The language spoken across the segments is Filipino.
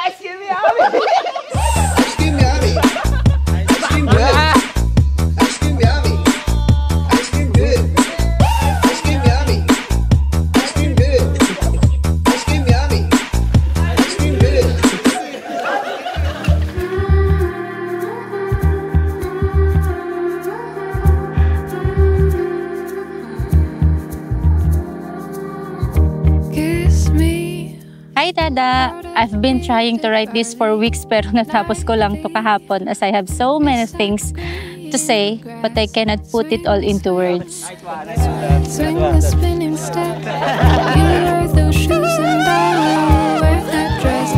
Ice cream yummy! Ice cream yummy! Ice cream good! Ice cream yummy! Ice cream good! Ice cream yummy! Ice cream good! Ice cream yummy! Ice cream good! Hi Dada! I've been trying to write this for weeks pero natapos ko lang to kahapon as I have so many things to say but I cannot put it all into words. Swing the spinning step. You wear those shoes and I will wear that dress.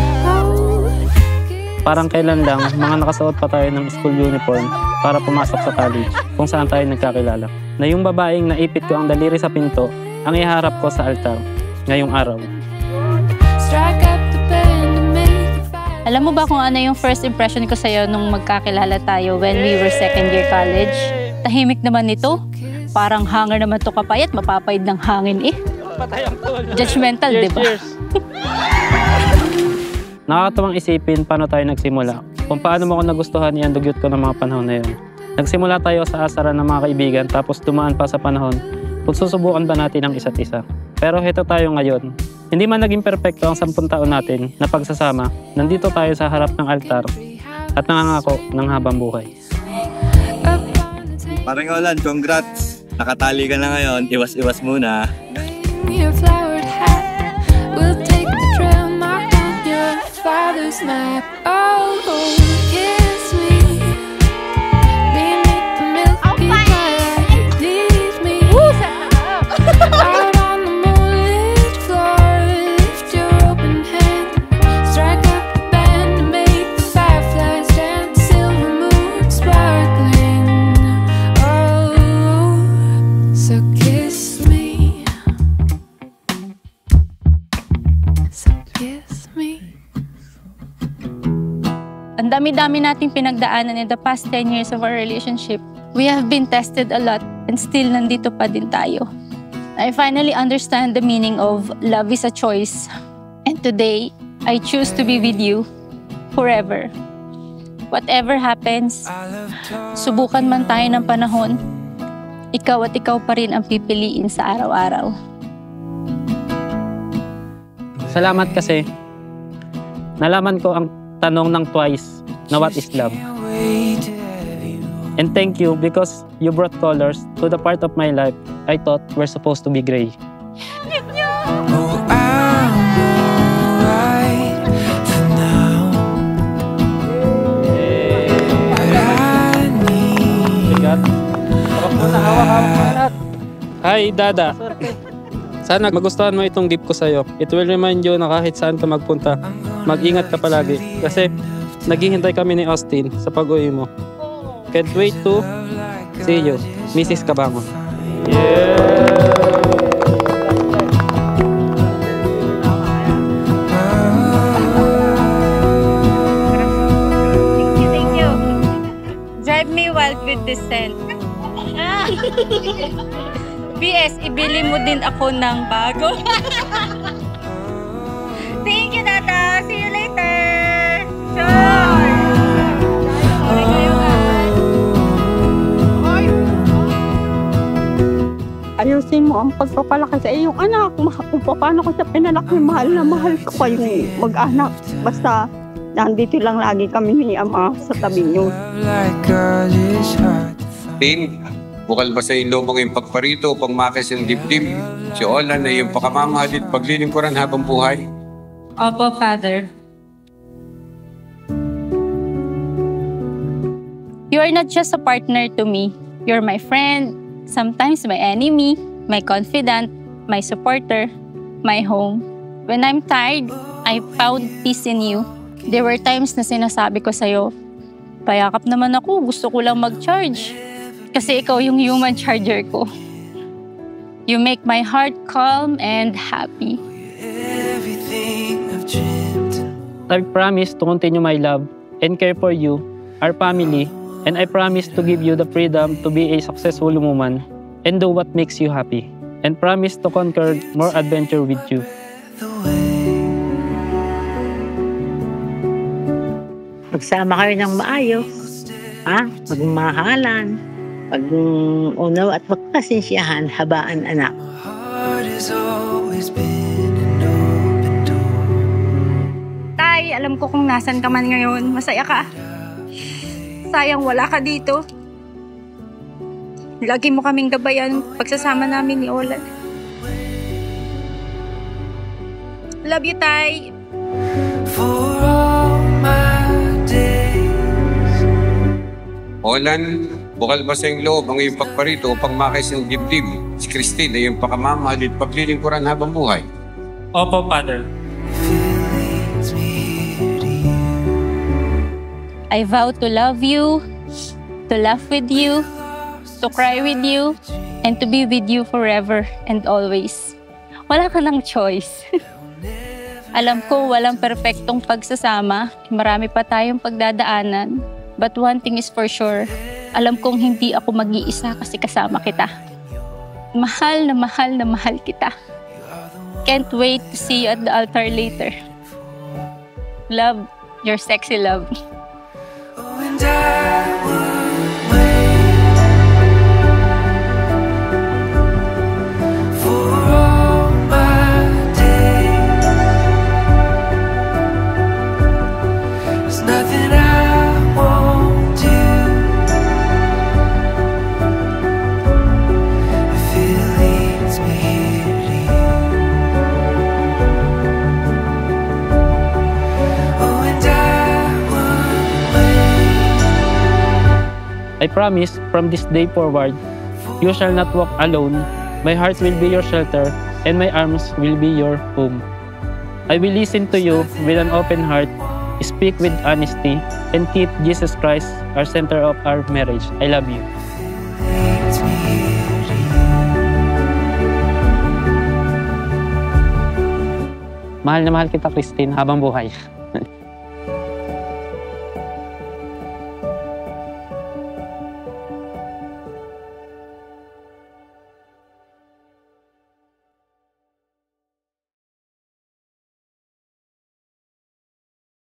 Parang kailan lang, mga nakasuot pa tayo ng school uniform para pumasok sa college kung saan tayo nagkakilala. Na yung babaeng naipit ko ang daliri sa pinto, ang iharap ko sa altar ngayong araw. Alam mo ba kung ano yung first impression ko sa'yo nung magkakilala tayo when we were second year college? Tahimik naman nito. Parang hanger naman to kapayat, mapapayad ng hangin eh. Judgmental, di ba? Nakakatuwang isipin paano tayo nagsimula. Kung paano mo ako nagustuhan, iyan dugyot ko ng mga panahon na yun. Nagsimula tayo sa asaran ng mga kaibigan tapos dumaan pa sa panahon kung susubukan ba natin ang isa't isa. Pero heto tayo ngayon. Hindi man naging perpekto ang 10 taon natin na pagsasama, nandito tayo sa harap ng altar at nangangako ng habang buhay. Parang Olan, congrats! Nakatali ka na ngayon, iwas-iwas muna. Your flowered hat will take the trail marked on your father's map. Oh, kiss me beneath the milky twilight. Leave me out on the moonlit floor. Lift your open hand, strike up the band to make the fireflies dance. Silver moon sparkling. Oh, so kiss me. So kiss me. Ang dami-dami nating pinagdaanan in the past 10 years of our relationship. We have been tested a lot and still nandito pa din tayo. I finally understand the meaning of love is a choice. And today, I choose to be with you forever. Whatever happens, subukan man tayo ng panahon, ikaw at ikaw pa rin ang pipiliin sa araw-araw. Salamat kasi nalaman ko ang tanong ng twice na what is love. And thank you because you brought colors to the part of my life I thought were supposed to be gray. Oh, I'm alright for now. But I need Hi, Dada. Sana magustuhan mo itong gift ko sa'yo. It will remind you na kahit saan ka magpunta, mag-ingat ka palagi. Kasi naghihintay kami ni Austin sa pag-uwi mo. Can't wait to see you, Mrs. Cabango. Thank you. Drive me wild with this scent. BS, ibili mo din ako ng bago. Thank you, Tata. See you later. Sure. Ayusin mo ang pagpapalaki sa iyong anak. Kung paano ko siya pinalaki, mahal na mahal ko kayong mag-anak. Basta nandito lang lagi kami ni Ama sa tabi niyo. Tin, bukal ba sa ilo mong yung pagparito, pangmakis yung dibdib? Si Olan na yung pakamamahalit paglilingkuran habang buhay? Opo, Father. You are not just a partner to me. You're my friend, sometimes my enemy, my confidant, my supporter, my home. When I'm tired, I found peace in you. There were times na sinasabi ko sa'yo, payakap naman ako, gusto ko lang mag-charge. Kasi ikaw yung human charger ko. You make my heart calm and happy. I promise to continue my love and care for you, our family, and I promise to give you the freedom to be a successful woman and do what makes you happy. And promise to conquer more adventure with you. Magsama kayo ng maayos. Ha? Magmahalan. Pag-unaw at magpasensyahan, habaan anak. Tay, alam ko kung nasan ka man ngayon. Masaya ka. Sayang wala ka dito. Lagi mo kaming gabayan pagsasama namin ni Olan. Love you, Tay. Olan, bukal ba sa iyong loob ang iyong pagparito upang makis ng dibdib? Si Christine ay iyong pakamamahal at paglilingkuran habang buhay. Opo, Father. I vow to love you, to laugh with you, to cry with you, and to be with you forever and always. Wala ka ng choice. Alam ko walang perpektong pagsasama, marami pa tayong pagdadaanan. But one thing is for sure, alam kong hindi ako mag-iisa kasi kasama kita. Mahal na mahal na mahal kita. Can't wait to see you at the altar later. Love, your sexy love. I promise, from this day forward, you shall not walk alone. My heart will be your shelter, and my arms will be your home. I will listen to you with an open heart, speak with honesty, and keep Jesus Christ our center of our marriage. I love you. Mahal na mahal kita, Christine, habang buhay.